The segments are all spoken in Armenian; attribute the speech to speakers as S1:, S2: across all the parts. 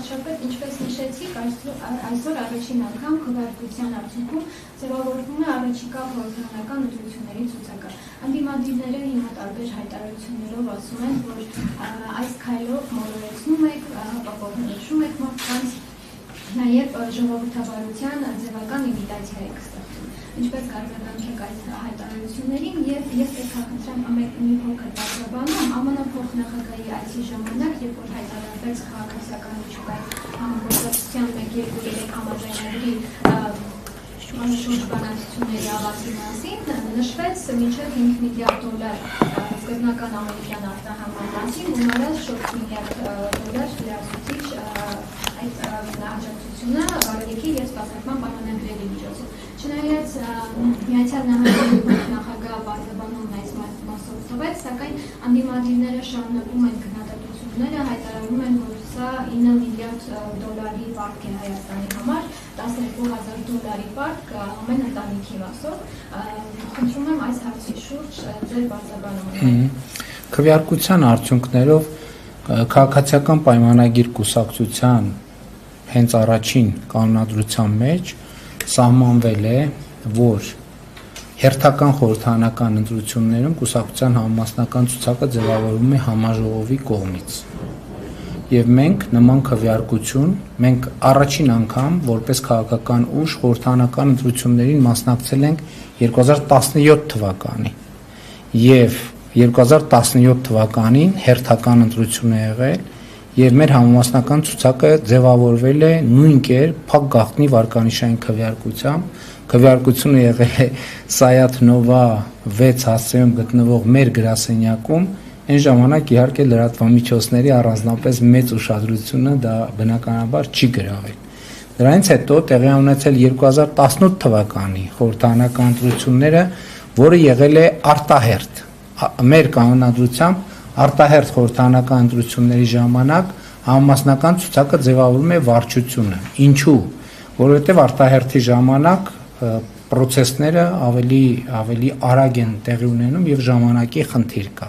S1: վարչապետ, ինչպես նշեցիք, այսօր առաջին անգամ քվեարկության արդյունքում ձևավորվում է առաջիկա խորհրդարանական ընտրությունների ցուցակը։ Ընդդիմադիրները հիմա տարբեր հայտարարություններով ասում են, որ այս քայլով մոլորեցնում եք, ապահովում եք մարդկանց, նաև ժողովրդավարության ձևական իմիտացիա եք ստեղծում։ Ինչպես կարձագանքեք այս հայտարարություններին եւ ես խնդրեմ մի փոքր բացաբանում ԱՄՆ փոխնախագահի այցի ժամանակ, երբ որ հայտարարվեց քաղաքացիական միջուկային համագործակցության 1-2-3 համաձայնագրի շրջբանացությունների ավարտի մասին, նշվեց մինչև $5 միլիարդ սկզբնական ամերիկյան արտահանման մասին, ունարած $7 միլիարդ լրացուցիչ այդ աջակցությունը վարելիքի եւ սպասարկման պայմանագրերի միջոցով։ Չնայած Միացյալ Նահանգների նախագահ բարձրաբանումն այս մասով թվեց, սակայն ընդդիմադիրները շարունակում են քննադատությունները, հայտարարում են, որ սա $9 միլիարդ վարկ է Հայաստանի համար, $12,000 վարկ ամեն ընտանիքի մասով։ Խնդրում եմ այս հարցի շուրջ ձեր բարձրաբանումը։
S2: Քվեարկության արդյունքներով քաղաքացիական պայմանագիր կուսակցության հենց առաջին կանոնադրության մեջ սահմանվել է, որ հերթական խորհրդարանական ընտրություններում կուսակցության համամասնական ցուցակը ձևավորվում է համաժողովի կողմից։ Եվ մենք նման քվեարկություն, մենք առաջին անգամ որպես քաղաքական ուժ խորհրդարանական ընտրություններին մասնակցել ենք 2017 թվականին։ Եվ 2017 թվականին հերթական ընտրություն է եղել եւ մեր համամասնական ցուցակը ձևավորվել է նույն կերպ փակ գաղտնի վարկանիշային քվեարկությամբ։ Քվեարկությունը եղել է Սայաթ Նովա 6 հասցեում գտնվող մեր գրասենյակում, այն ժամանակ իհարկե լրատվամիջոցների առանձնապես մեծ ուշադրությունը դա բնականաբար չի գրավել։ Դրանից հետո տեղի ունեցել 2018 թվականի խորհրդարանական ընտրությունները, որը եղել է արտահերթ։ Մեր կանոնադրությամբ արտահերթ խորհրդարանական ընտրությունների ժամանակ համամասնական ցուցակը ձևավորում է վարչությունը։ Ինչու՞։ Որովհետև արտահերթի ժամանակ պրոցեսները ավելի արագ են տեղի ունենում եւ ժամանակի խնդիր կա։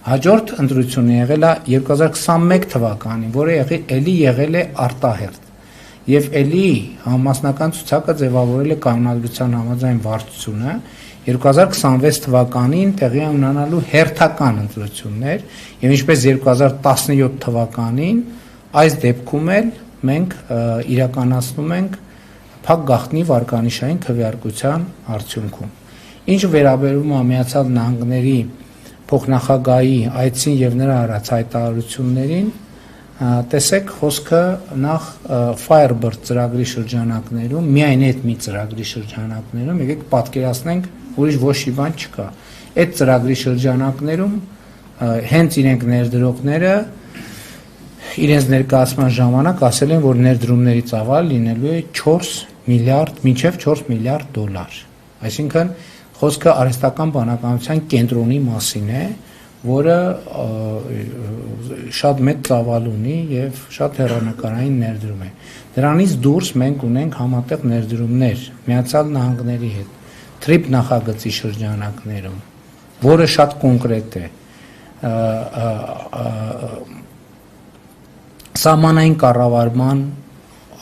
S2: Հաջորդ ընտրությունը եղել է 2021 թվականին, որը ելի եղել է արտահերթ։ Եվ ելի համամասնական ցուցակը ձևավորել է կանոնադրության համաձայն վարչությունը 2026 թվականին տեղի ունենալու հերթական ընտրություններ եւ ինչպես 2017 թվականին այս դեպքում էլ մենք իրականացնում ենք փակ գաղտնի վարկանիշային քվեարկության արդյունքում։ Ինչ վերաբերում է Միացյալ Նահանգների փոխնախագահի այցին եւ նրա արած հայտարարություններին, տեսեք խոսքը նախ Firebird ծրագրի շրջանակներում, միայն այդ մի ծրագրի շրջանակներում, եկեք պատկերացնենք, ուրիշ ոչ մի բան չկա։ Այդ ծրագրի շրջանակներում հենց իրենք ներդրողները իրենց ներկայացման ժամանակ ասել են, որ ներդրումների ծավալ լինելու է մինչև $4 միլիարդ։ Այսինքն խոսքը արհեստական բանականության կենտրոնի մասին է, որը շատ մեծ ծավալ ունի եւ շատ հեռանկարային ներդրում է։ Դրանից դուրս մենք ունենք համատեղ ներդրումներ Միացյալ Նահանգների հետ TRIP նախագծի շրջանակներում, որը շատ կոնկրետ է, սահմանային կառավարման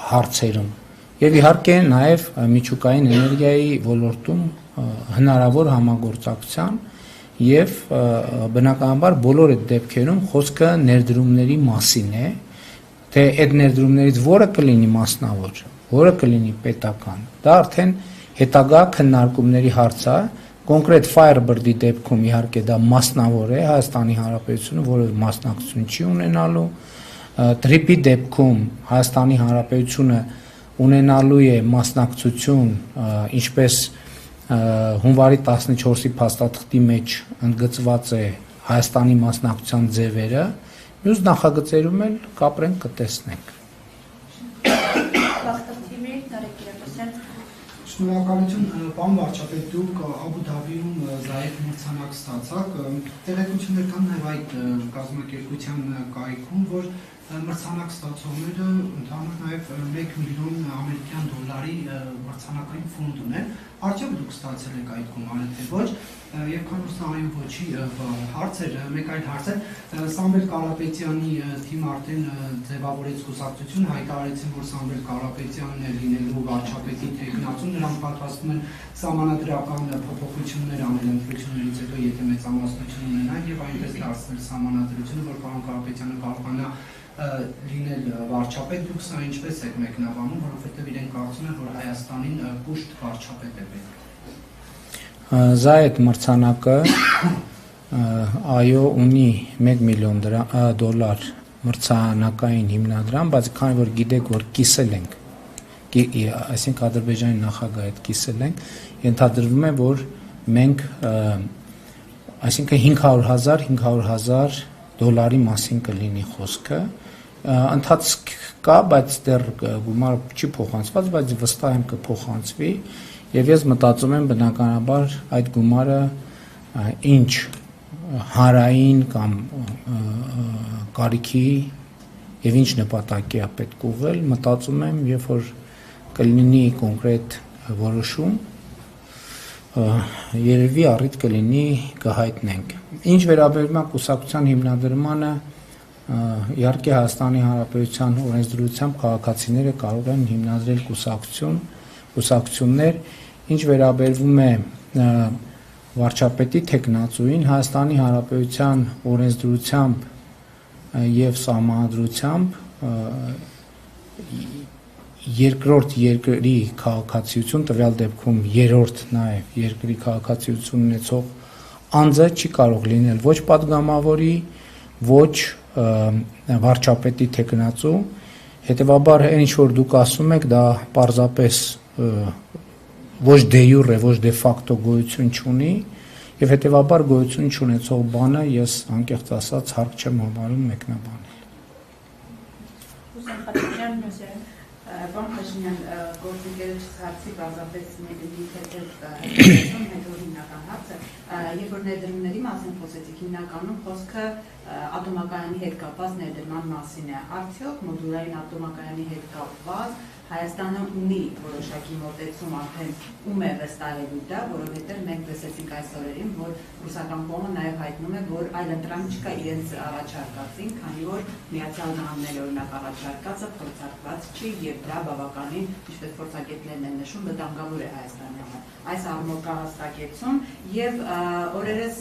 S2: հարցերում եւ իհարկե նաեւ միջուկային էներգիայի ոլորտում հնարավոր համագործակցության եւ բնականաբար բոլոր այդ դեպքերում խոսքը ներդրումների մասին է, թե այդ ներդրումներից որը կլինի մասնավոր, որը կլինի պետական, դա արդեն հետագա քննարկումների հարց է։ Կոնկրետ Firebird-ի դեպքում իհարկե դա մասնավոր է Հայաստանի Հանրապետությունը, որը մասնակցություն չի ունենալու։ TRIP-ի դեպքում Հայաստանի Հանրապետությունը ունենալու է մասնակցություն, ինչպես հունվարի 14-ի փաստաթղթի մեջ ընդգծված է Հայաստանի մասնակցության ձևերը, մյուս նախագծերում էլ կապրենք կտեսնենք։
S3: Շնորհակալություն, պարոն վարչապետ, դուք Աբու Դաբիում Զայեդ մրցանակ ստացաք, տեղեկություններ կան նաև այդ կազմակերպության կայքում, որ մրցանակ ստացողները ընդհանուր նաև $1 միլիոն ամերիկյան մրցանակային ֆոնդ ունեն, Արդյոք դուք ստացել եք այդ գումարը, թե ոչ, եւ քան որ սա այո ոչի հարց էր, մեկ այլ հարց է, Սամվել Կարապետյանի թիմը արդեն ձևավորեց կուսակցություն, հայտարարեցին, որ Սամվել Կարապետյանն է լինելու վարչապետի թեկնածու, նրանք պատրաստվում են սահմանադրական փոփոխություններ անել ընտրություններից հետո, եթե մեծամասնություն ունենան եւ այնպես դարձնել սահմանադրությունը, որ պարոն Կարապետյանը կարողանա լինել վարչապետ, դուք սա ինչպես եք մեկնաբանում, որովհետև իրենք կարծում են, որ Հայաստանին կուշտ վարչապետ է պետք։
S2: Զա այդ մրցանակը այո ունի 1 միլիոն դոլար մրցանակային հիմնադրամ, բայց քանի որ գիտեք, որ կիսել ենք, այսինքն Ադրբեջանի նախագահի հետ կիսել ենք, ենթադրվում է, որ մենք այսինքն 500,000 դոլարի մասին կլինի խոսքը, ընթացք կա, բայց դեռ գումարը չի փոխանցված, բայց վստահ եմ կփոխանցվի եւ ես մտածում եմ բնականաբար այդ գումարը ինչ հանրային կամ կարիքի եւ ինչ նպատակի է պետք ուղղել, մտածում եմ, երբ որ կլինի կոնկրետ որոշում, երևի առիթ կլինի կհայտնենք։ Ինչ վերաբերում է կուսակցության հիմնադրմանը, իհարկե Հայաստանի Հանրապետության օրենսդրությամբ քաղաքացիները կարող են հիմնադրել կուսակցություններ, ինչ վերաբերվում է վարչապետի թեկնածուին, Հայաստանի Հանրապետության օրենսդրությամբ եւ սահմանադրությամբ երկրորդ երկրի քաղաքացիություն, տվյալ դեպքում երրորդ նաև երկրի քաղաքացիություն ունեցող անձը չի կարող լինել ոչ падգամավորի, ոչ վարչապետի թեկնածու, հետևաբար այն ինչ որ դուք ասում եք, դա պարզապես ոչ դե յուրե, ոչ դե ֆակտո գոյություն չունի, եւ հետևաբար գոյություն չունեցող բանը ես անկեղծ ասած հարկ չեմ համարում մեկնաբանել։
S4: Պարոն Փաշինյան, գործընկերոջս հարցի բազապես հետո հիմնական հարցը, երբ որ ներդրումների մասին խոսեցիք, հիմնականում խոսքը ատոմակայանի հետ կապված ներդրման մասին է, արդյոք մոդուլային ատոմակայանի հետ կապված Հայաստանը ունի որոշակի մոտեցում արդեն ում է վստահելու դա, որովհետև մենք տեսեցինք այս օրերին, որ ռուսական կողմը նաև հայտնում է, որ այլընտրանք չկա իրենց առաջարկածին, քանի որ Միացյալ Նահանգների օրինակ առաջարկածը փորձարկված չի եւ դա բավականին, ինչպես փորձագետներն են նշում, վտանգավոր է Հայաստանի համար։ Այս առումով կա հաստատություն եւ օրերս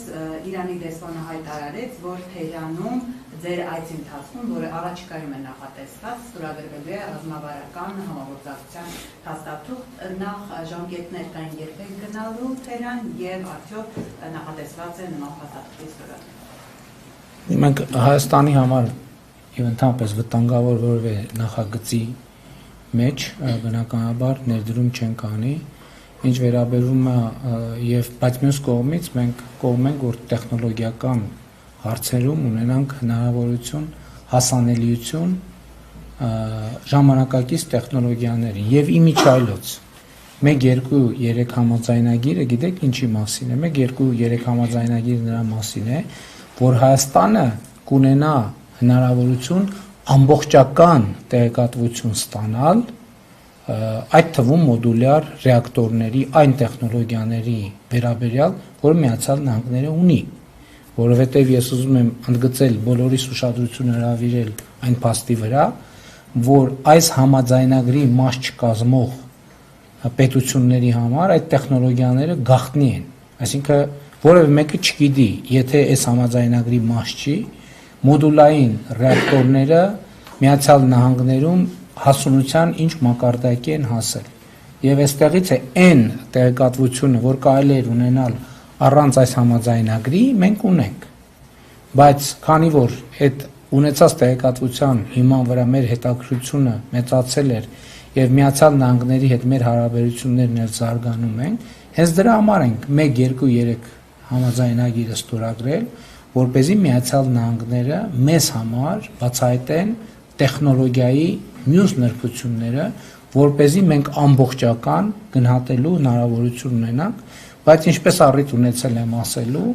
S4: Իրանի դեսպանը հայտարարեց, որ Թեհրանում ձեր այցի ընթացքում, որը առաջիկայում է նախատեսված, ստորագրվելու է ռազմավարական համագործակցության հաստատում, նախ ժամկետներ կային երբեք գնալու Թեհրան եւ արդյոք նախատեսված է նման հաստատքի ստորագրել։
S2: Մենք Հայաստանի համար եւ ընդհանրապես վտանգավոր որևէ նախագծի մեջ բնականաբար ներդրում չենք անի, ինչ վերաբերում է եւ բայց մյուս կողմից մենք կողմ ենք, որ տեխնոլոգիական հարցերում ունենանք հնարավորություն, հասանելիություն ժամանակակից տեխնոլոգիաների եւ իմիջայլոց 1-2-3 համաձայնագիրը գիտեք ինչի մասին է 1-2-3 համաձայնագիրը նրա մասին է որ Հայաստանը կունենա հնարավորություն ամբողջական տեղեկատվություն ստանալ այդ թվում մոդուլյար ռեակտորների այն տեխնոլոգիաների վերաբերյալ որ Միացյալ Նահանգները ունի որովհետև ես ուզում եմ ընդգծել բոլորիս ուշադրությունը հրավիրել այն փաստի վրա, որ այս համաձայնագրի մաս չկազմող պետությունների համար այդ տեխնոլոգիաները գաղտնի են, այսինքն որևէ մեկը չգիտի, եթե այս համաձայնագրի մաս չի, մոդուլային ռեակտորները Միացյալ Նահանգներում հասունության ինչ մակարդակի են հասել։ Եվ այստեղից է այն տեղեկատվությունը, որ կարելի է ունենալ առանց այս համաձայնագրի մենք ունենք, բայց քանի որ այդ ունեցած տեղեկատվության հիման վրա մեր հետաքրությունը մեծացել էր եւ Միացյալ Նահանգների հետ մեր հարաբերություններն էլ զարգանում են, հենց դրա համար ենք 1-2-3 համաձայնագիրը ստորագրել, որպեսզի Միացյալ Նահանգները մեզ համար բացահայտեն տեխնոլոգիայի մյուս նրբությունները, որպեսզի մենք ամբողջական գնահատելու հնարավորություն ունենանք, բայց ինչպես առիթ ունեցել եմ ասելու,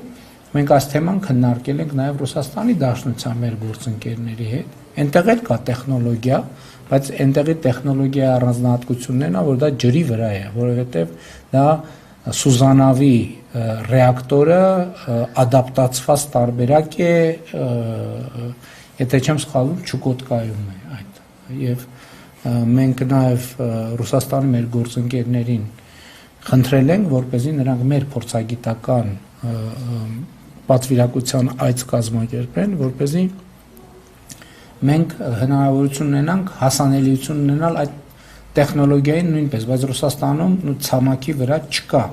S2: մենք այս թեման քննարկել ենք նաև Ռուսաստանի Դաշնության մեր գործընկերների հետ, այնտեղ էլ կա տեխնոլոգիա, բայց այնտեղի տեխնոլոգիայի առանձնահատկություններն է, որ դա ջրի վրա է, որովհետև դա Սուզանավի ռեակտորը ադապտացված տարբերակ է, եթե չեմ սխալվում, Չուկոտկայում է այդ, եւ մենք նաև Ռուսաստանի մեր գործընկերներին խնդրել ենք, որպեսզի նրանք մեր փորձագիտական պատվիրակության այց կազմակերպեն, որպեսզի մենք հնարավորություն ունենանք հասանելիություն ունենալ այդ տեխնոլոգիային նույնպես, բայց Ռուսաստանում ցամաքի վրա չկա։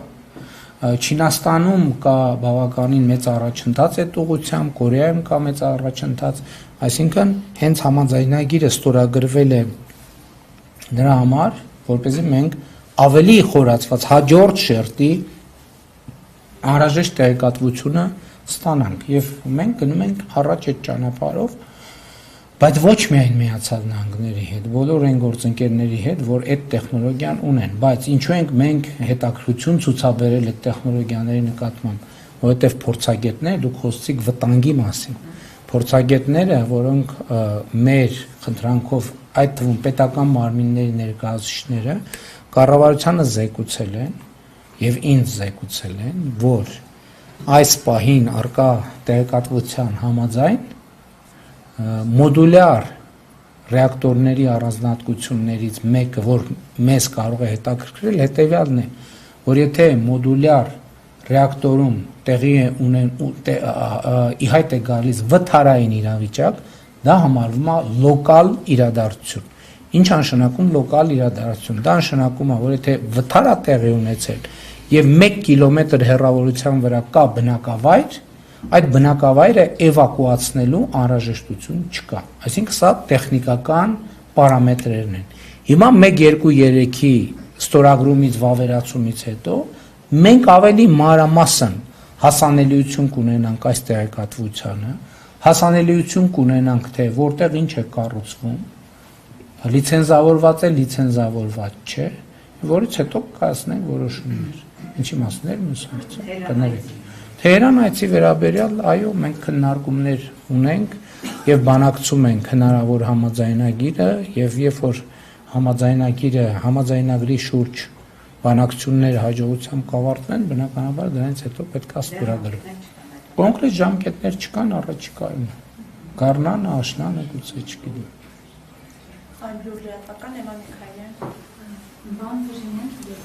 S2: Չինաստանում կա բավականին մեծ առաջընթաց այդ ուղղությամբ, Կորեայում կա մեծ առաջընթաց, այսինքն հենց համաձայնագիրը ստորագրվել է դրա համար, որպեսզի մենք ավելի խորացված հաջորդ շերտի անհրաժեշտ տեղեկատվությունը ստանանք եւ մենք գնում ենք առաջ այդ ճանապարհով, բայց ոչ միայն Միացյալ Նահանգների հետ, բոլոր այն գործընկերների հետ, որ այդ տեխնոլոգիան ունեն, բայց ինչու ենք մենք հետաքրություն ցուցաբերել այդ տեխնոլոգիաների նկատմամբ, որովհետեւ փորձագետներ, դուք խոսեցիք վտանգի մասին, փորձագետները, որոնք մեր խնդրանքով այդ թվում պետական մարմինների ներկայացուցիչները կառավարությանը զեկուցել են եւ ինձ զեկուցել են, որ այս պահին արկա տեղեկատվության համաձայն մոդուլյար ռեակտորների առանձնահատկություններից մեկը, որ մեզ կարող է հետաքրքրել, հետեւյալն է, որ եթե մոդուլյար ռեակտորում տեղի է ունեն ի հայտ է գալիս վթարային իրավիճակ, դա համարվում է լոկալ իրադարձություն։ Ինչ նշանակում լոկալ իրադարձություն։ Դա նշանակում է, որ եթե վթար է տեղի ունեցել եւ 1 կիլոմետր հեռավորության վրա կա բնակավայր, այդ բնակավայրը էվակուացնելու անհրաժեշտություն չկա։ Այսինքն սա տեխնիկական պարամետրերն են։ Հիմա 1-2-3-ի ստորագրումից վավերացումից հետո մենք ավելի մանրամասն հասանելիություն կունենանք այս տեղեկատվությանը, հասանելիություն կունենանք թե որտեղ ինչ է կառուցվում, լիցենզավորված է, լիցենզավորված չէ, որից հետո կայացնենք որոշումներ։ Ինչի մասներ մյուս հարցը կներեք։ Թեհրան այցի վերաբերյալ, այո, մենք քննարկումներ ունենք եւ բանակցում ենք հնարավոր համաձայնագիրը եւ երբ որ համաձայնագրի շուրջ բանակցությունները հաջողությամբ կավարտվեն, բնականաբար դրանից հետո պետք է ստորագրվի։ Կոնկրետ ժամկետներ չկան առաջիկայում։ Գառնանը, աշնանը գուցե չգիտեմ։
S5: Այլ լուրջ լրատվական Էվա Միքայելյան։
S1: Բան